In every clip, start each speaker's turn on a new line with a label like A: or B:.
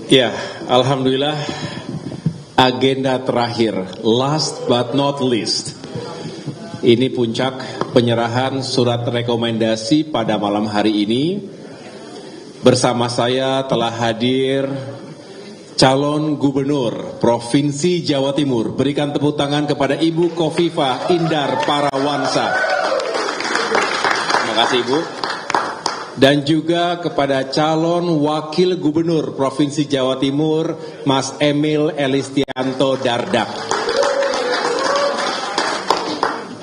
A: Ya, alhamdulillah agenda terakhir, last but not least. Ini puncak penyerahan surat rekomendasi pada malam hari ini. Bersama saya telah hadir calon gubernur Provinsi Jawa Timur. Berikan tepuk tangan kepada Ibu Khofifah Indar Parawansa. Terima kasih Ibu. Dan juga kepada calon wakil gubernur Provinsi Jawa Timur, Mas Emil Elistianto Dardak.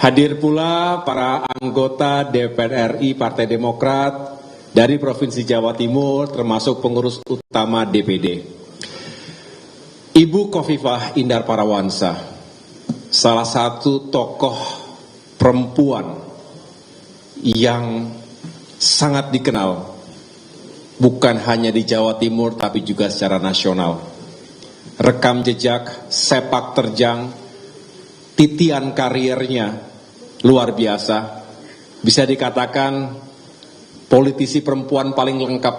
A: Hadir pula para anggota DPR RI Partai Demokrat dari Provinsi Jawa Timur, termasuk pengurus utama DPD. Ibu Khofifah Indar Parawansa, salah satu tokoh perempuan yang sangat dikenal, bukan hanya di Jawa Timur, tapi juga secara nasional. Rekam jejak, sepak terjang, titian karirnya luar biasa. Bisa dikatakan politisi perempuan paling lengkap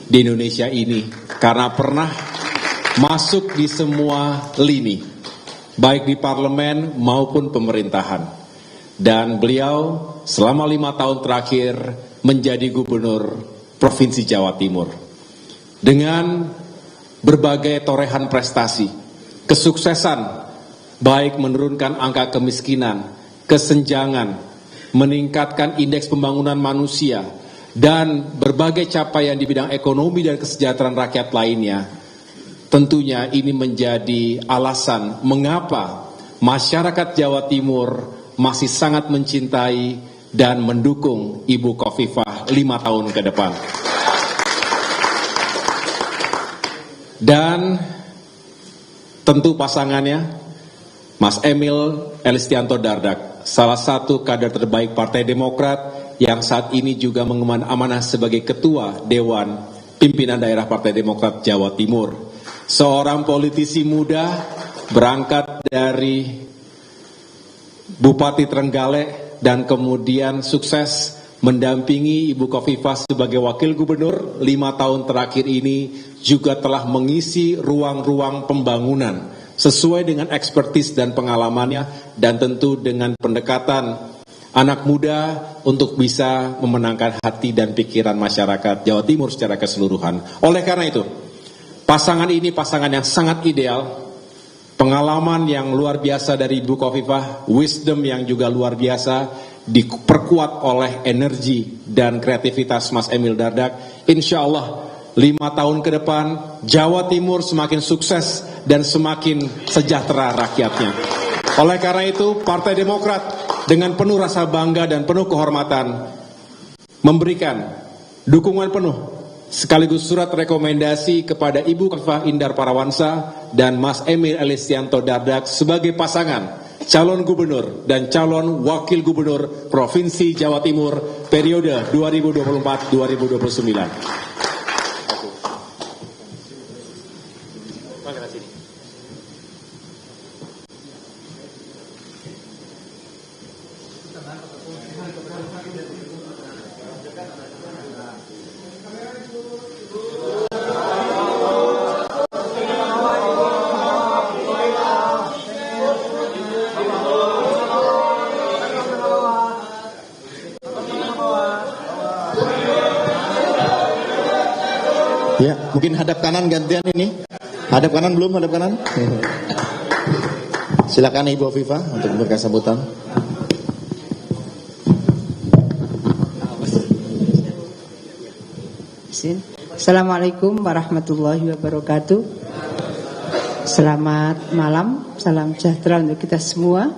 A: di Indonesia ini, karena pernah masuk di semua lini, baik di parlemen maupun pemerintahan. Dan beliau selama 5 tahun terakhir menjadi gubernur Provinsi Jawa Timur. Dengan berbagai torehan prestasi, kesuksesan, baik menurunkan angka kemiskinan, kesenjangan, meningkatkan indeks pembangunan manusia, dan berbagai capaian di bidang ekonomi dan kesejahteraan rakyat lainnya. Tentunya ini menjadi alasan mengapa masyarakat Jawa Timur masih sangat mencintai dan mendukung Ibu Khofifah 5 tahun ke depan. Dan tentu pasangannya, Mas Emil Elistianto Dardak, salah satu kader terbaik Partai Demokrat yang saat ini juga mengemban amanah sebagai Ketua Dewan Pimpinan Daerah Partai Demokrat Jawa Timur. Seorang politisi muda berangkat dari Bupati Trenggalek dan kemudian sukses mendampingi Ibu Khofifah sebagai Wakil Gubernur. 5 tahun terakhir ini juga telah mengisi ruang-ruang pembangunan sesuai dengan ekspertis dan pengalamannya, dan tentu dengan pendekatan anak muda untuk bisa memenangkan hati dan pikiran masyarakat Jawa Timur secara keseluruhan. Oleh karena itu, pasangan ini pasangan yang sangat ideal. Pengalaman yang luar biasa dari Ibu Khofifah, wisdom yang juga luar biasa, diperkuat oleh energi dan kreativitas Mas Emil Dardak. Insya Allah 5 tahun ke depan Jawa Timur semakin sukses dan semakin sejahtera rakyatnya. Oleh karena itu Partai Demokrat dengan penuh rasa bangga dan penuh kehormatan memberikan dukungan penuh sekaligus surat rekomendasi kepada Ibu Khofifah Indar Parawansa dan Mas Emil Elistianto Dardak sebagai pasangan calon gubernur dan calon wakil gubernur Provinsi Jawa Timur periode 2024-2029.
B: Ya, mungkin hadap kanan gantian ini. Hadap kanan belum, hadap kanan. Silakan Ibu Khofifah untuk memberikan sambutan.
C: Assalamualaikum warahmatullahi wabarakatuh. Selamat malam, salam sejahtera untuk kita semua.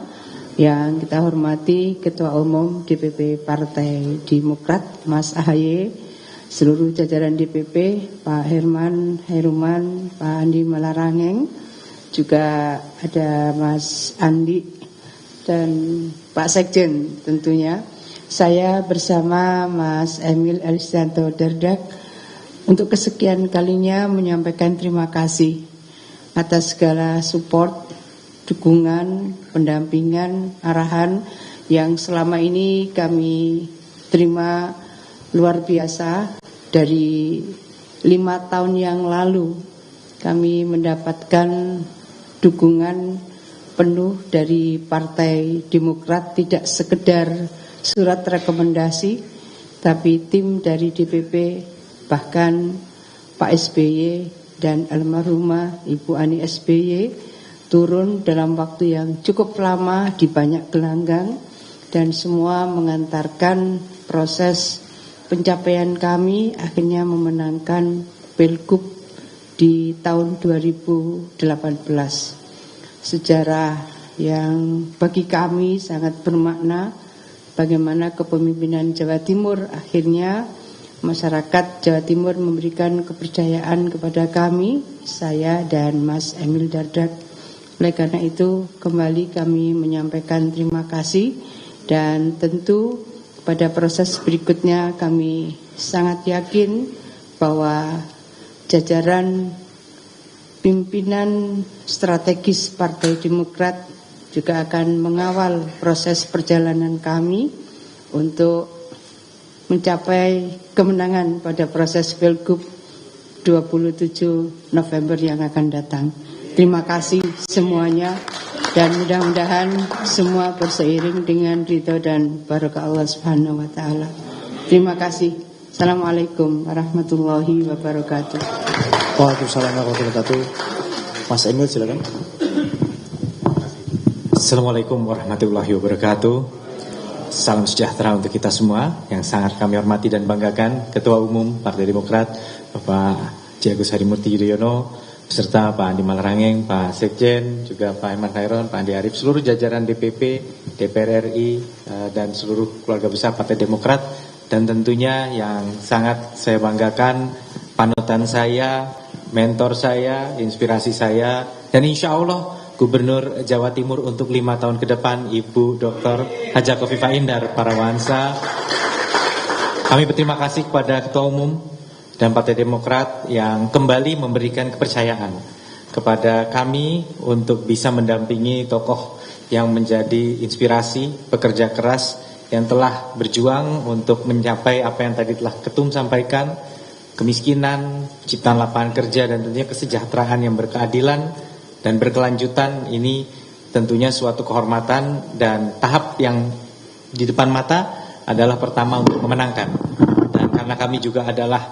C: Yang kita hormati Ketua Umum DPP Partai Demokrat, Mas AHY, seluruh jajaran DPP, Pak Herman Heruman, Pak Andi Malarangeng, juga ada Mas Andi dan Pak Sekjen tentunya. Saya bersama Mas Emil Elistianto Dardak untuk kesekian kalinya menyampaikan terima kasih atas segala support, dukungan, pendampingan, arahan yang selama ini kami terima luar biasa dari 5 tahun yang lalu kami mendapatkan dukungan penuh dari Partai Demokrat, tidak sekedar surat rekomendasi, tapi tim dari DPP, bahkan Pak SBY dan almarhumah Ibu Ani SBY turun dalam waktu yang cukup lama di banyak gelanggang, dan semua mengantarkan proses pencapaian kami akhirnya memenangkan Pilgub di tahun 2018. Sejarah yang bagi kami sangat bermakna, bagaimana kepemimpinan Jawa Timur akhirnya masyarakat Jawa Timur memberikan kepercayaan kepada kami, saya dan Mas Emil Dardak. Oleh karena itu kembali kami menyampaikan terima kasih, dan tentu pada proses berikutnya kami sangat yakin bahwa jajaran pimpinan strategis Partai Demokrat juga akan mengawal proses perjalanan kami untuk mencapai kemenangan pada proses Pilgub 27 November yang akan datang. Terima kasih semuanya, dan mudah-mudahan semua berseiring dengan ridho dan barokah Allah Subhanahu wa taala. Terima kasih. Assalamualaikum warahmatullahi wabarakatuh.
B: Waalaikumsalam warahmatullahi wabarakatuh. Mas Emil silakan.
D: Assalamualaikum warahmatullahi wabarakatuh. Salam sejahtera untuk kita semua. Yang sangat kami hormati dan banggakan Ketua Umum Partai Demokrat Bapak Ki Agus Harimurti Yudhoyono, beserta Pak Andi Malarangeng, Pak Sekjen, juga Pak Iman Khairon, Pak Andi Arief, seluruh jajaran DPP, DPR RI, dan seluruh keluarga besar Partai Demokrat. Dan tentunya yang sangat saya banggakan, panutan saya, mentor saya, inspirasi saya, dan insya Allah Gubernur Jawa Timur untuk 5 tahun ke depan, Ibu Dr. Hajah Khofifah Indar Parawansa. Kami berterima kasih kepada Ketua Umum dan Partai Demokrat yang kembali memberikan kepercayaan kepada kami untuk bisa mendampingi tokoh yang menjadi inspirasi, pekerja keras yang telah berjuang untuk mencapai apa yang tadi telah Ketum sampaikan, kemiskinan, ciptaan lapangan kerja, dan tentunya kesejahteraan yang berkeadilan dan berkelanjutan. Ini tentunya suatu kehormatan, dan tahap yang di depan mata adalah pertama untuk memenangkan. Dan karena kami juga adalah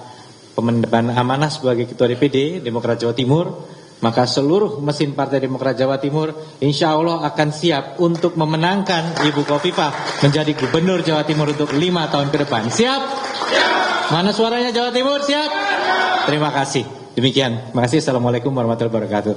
D: pemenang amanah sebagai Ketua DPD Demokrat Jawa Timur, maka seluruh mesin Partai Demokrat Jawa Timur insya Allah akan siap untuk memenangkan Ibu Khofifah menjadi Gubernur Jawa Timur untuk 5 tahun ke depan. Siap? Mana suaranya Jawa Timur? Siap? Terima kasih. Demikian. Terima kasih. Assalamualaikum warahmatullahi wabarakatuh.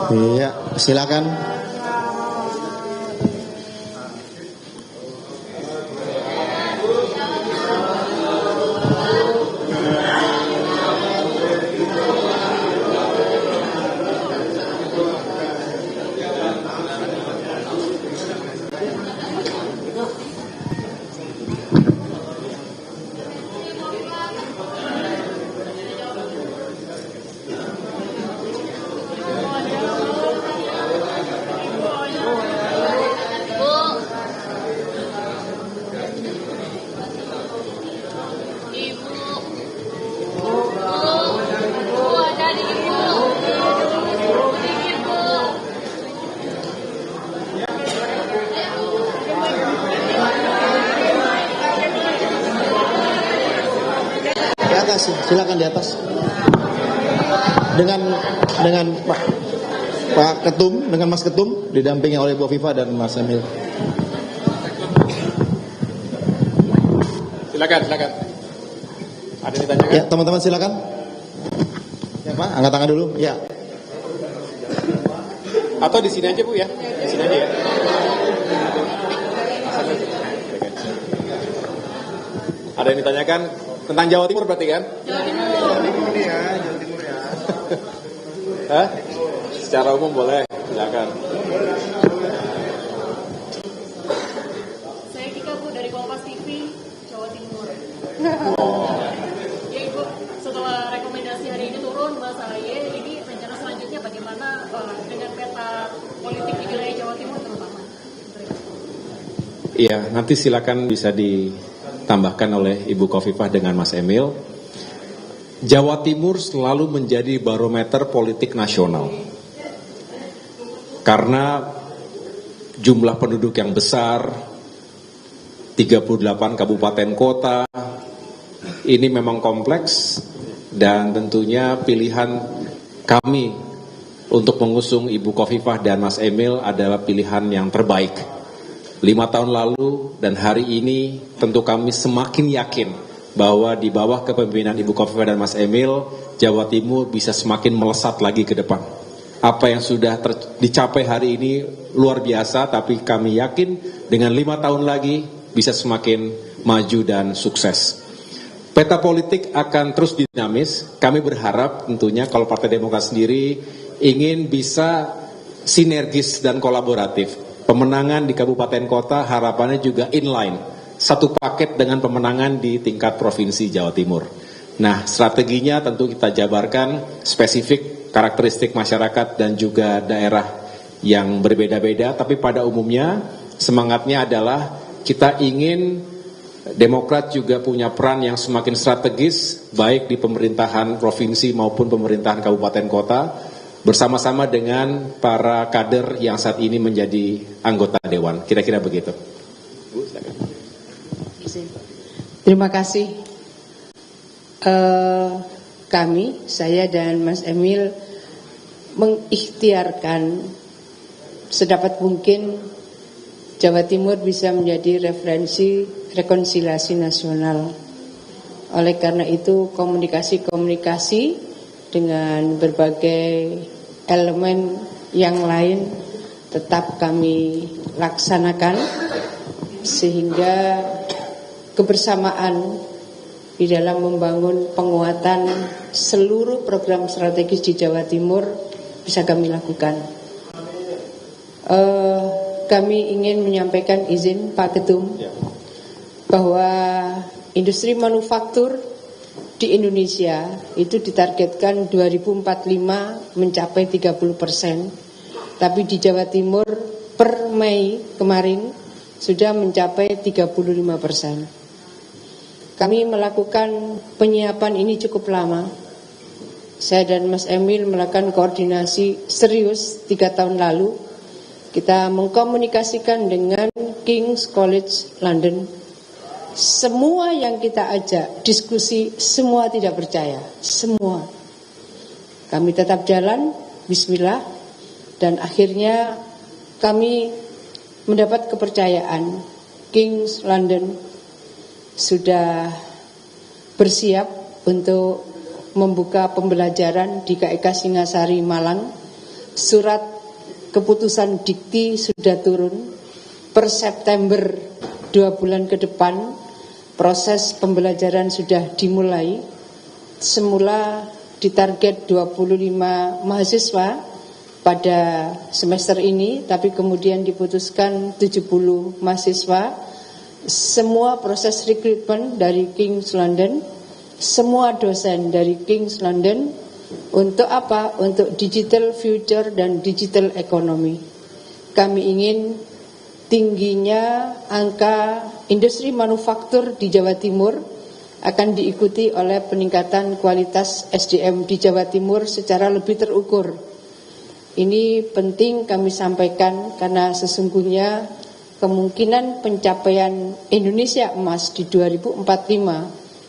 B: Iya, silakan. Silakan di atas. Dengan Pak Ketum, dengan Mas Ketum didampingi oleh Bu Khofifah dan Mas Emil.
A: Silakan. Ada yang ditanyakan?
B: Ya, teman-teman silakan. Ya, Pak, angkat tangan dulu. Ya.
A: Atau di sini aja Bu ya? Di sini aja ya. Ada yang ditanyakan? Tentang Jawa Timur berarti kan?
E: Jawa Timur ya.
A: Hah? Secara umum boleh, silakan.
E: Saya Kika Bu dari Kompas TV, Jawa Timur. Ya Ibu, setelah rekomendasi hari ini turun Mas Ahaye, ini rencana selanjutnya bagaimana dengan peta politik di wilayah Jawa Timur terutama?
A: Iya, nanti silakan bisa ditambahkan oleh Ibu Khofifah dengan Mas Emil. Jawa Timur selalu menjadi barometer politik nasional. Karena jumlah penduduk yang besar, 38 kabupaten kota, ini memang kompleks dan tentunya pilihan kami untuk mengusung Ibu Khofifah dan Mas Emil adalah pilihan yang terbaik. 5 tahun lalu dan hari ini tentu kami semakin yakin bahwa di bawah kepemimpinan Ibu Khofifah dan Mas Emil, Jawa Timur bisa semakin melesat lagi ke depan. Apa yang sudah dicapai hari ini luar biasa, tapi kami yakin dengan 5 tahun lagi bisa semakin maju dan sukses. Peta politik akan terus dinamis. Kami berharap tentunya kalau Partai Demokrat sendiri ingin bisa sinergis dan kolaboratif. Pemenangan di kabupaten kota harapannya juga inline, satu paket dengan pemenangan di tingkat provinsi Jawa Timur. Nah, strateginya tentu kita jabarkan spesifik karakteristik masyarakat dan juga daerah yang berbeda-beda, tapi pada umumnya semangatnya adalah kita ingin Demokrat juga punya peran yang semakin strategis baik di pemerintahan provinsi maupun pemerintahan kabupaten kota, bersama-sama dengan para kader yang saat ini menjadi anggota Dewan. Kira-kira begitu. Bu, silakan.
C: Terima kasih. Kami, saya dan Mas Emil mengikhtiarkan sedapat mungkin Jawa Timur bisa menjadi referensi rekonsiliasi nasional. Oleh karena itu komunikasi-komunikasi dengan berbagai elemen yang lain tetap kami laksanakan sehingga kebersamaan di dalam membangun penguatan seluruh program strategis di Jawa Timur bisa kami lakukan. Kami ingin menyampaikan izin Pak Ketum bahwa industri manufaktur di Indonesia itu ditargetkan 2045 mencapai 30%, tapi di Jawa Timur per Mei kemarin sudah mencapai 35%. Kami melakukan penyiapan ini cukup lama. Saya dan Mas Emil melakukan koordinasi serius 3 tahun lalu. Kita mengkomunikasikan dengan King's College London. Semua yang kita ajak diskusi, semua tidak percaya. Semua. Kami tetap jalan, bismillah. Dan akhirnya kami mendapat kepercayaan. King's London sudah bersiap untuk membuka pembelajaran di KIK Singasari Malang. Surat keputusan dikti sudah turun. Per September 2 bulan ke depan proses pembelajaran sudah dimulai. Semula ditarget 25 mahasiswa pada semester ini, tapi kemudian diputuskan 70 mahasiswa. Semua proses rekrutmen dari King's London, semua dosen dari King's London. Untuk apa? Untuk digital future dan digital economy. Kami ingin tingginya angka industri manufaktur di Jawa Timur akan diikuti oleh peningkatan kualitas SDM di Jawa Timur secara lebih terukur. Ini penting kami sampaikan karena sesungguhnya kemungkinan pencapaian Indonesia emas di 2045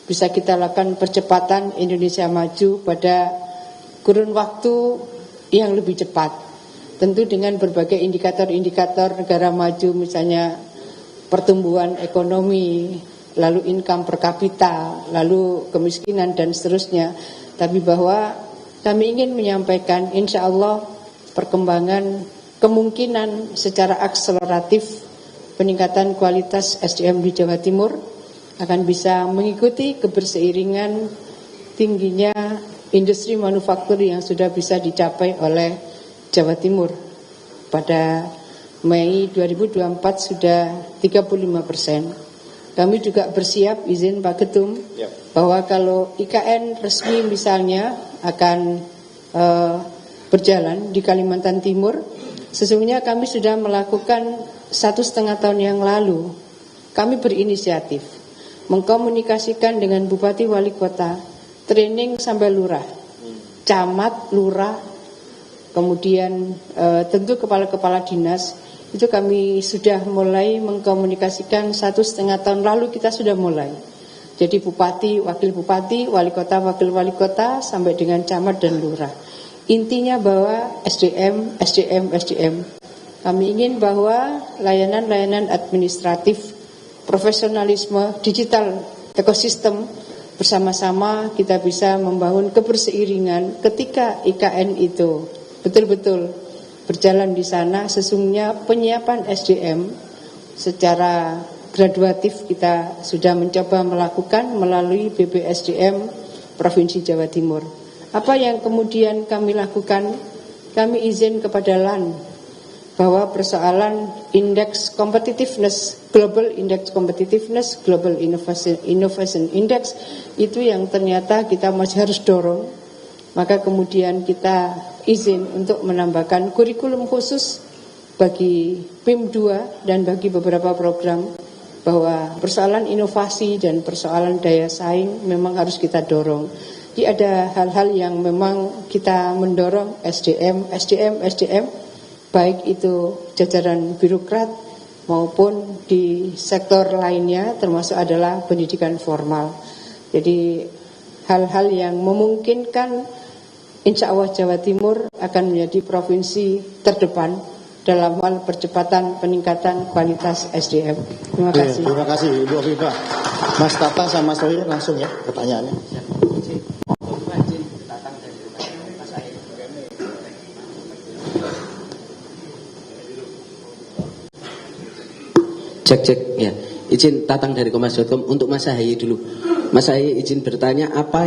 C: bisa kita lakukan percepatan Indonesia maju pada kurun waktu yang lebih cepat. Tentu dengan berbagai indikator-indikator negara maju, misalnya pertumbuhan ekonomi, lalu income per kapita, lalu kemiskinan dan seterusnya. Tapi bahwa kami ingin menyampaikan insya Allah perkembangan kemungkinan secara akseleratif peningkatan kualitas SDM di Jawa Timur akan bisa mengikuti keberseiringan tingginya industri manufaktur yang sudah bisa dicapai oleh Jawa Timur. Pada Mei 2024 sudah 35%. Kami juga bersiap, izin Pak Ketum, bahwa kalau IKN resmi misalnya akan berjalan di Kalimantan Timur, sesungguhnya kami sudah melakukan 1,5 tahun yang lalu. Kami berinisiatif mengkomunikasikan dengan Bupati Wali Kota, training sampai lurah, camat, lurah, kemudian tentu kepala-kepala dinas. Itu kami sudah mulai mengkomunikasikan 1,5 tahun lalu, kita sudah mulai. Jadi bupati, wakil bupati, wali kota, wakil wali kota, sampai dengan camat dan lurah. Intinya bahwa SDM. Kami ingin bahwa layanan-layanan administratif, profesionalisme, digital, ekosistem, bersama-sama kita bisa membangun keberseiringan ketika IKN itu betul-betul berjalan di sana. Sesungguhnya penyiapan SDM secara graduatif kita sudah mencoba melakukan melalui BPSDM Provinsi Jawa Timur. Apa yang kemudian kami lakukan? Kami izin kepada LAN bahwa persoalan indeks competitiveness, global index competitiveness, global innovation index, itu yang ternyata kita masih harus dorong. Maka kemudian kita izin untuk menambahkan kurikulum khusus bagi PIM 2 dan bagi beberapa program, bahwa persoalan inovasi dan persoalan daya saing memang harus kita dorong. Jadi ada hal-hal yang memang kita mendorong SDM, baik itu jajaran birokrat maupun di sektor lainnya, termasuk adalah pendidikan formal. Jadi hal-hal yang memungkinkan insya Allah Jawa Timur akan menjadi provinsi terdepan dalam hal percepatan peningkatan kualitas SDM. Terima kasih.
B: Terima kasih Ibu Afifah. Mas Tata sama Mas Sohir langsung ya pertanyaannya.
F: Cek ya. Izin Tatang dari Kompas.com untuk Mas Ahaye dulu. Mas Ahaye izin bertanya, apa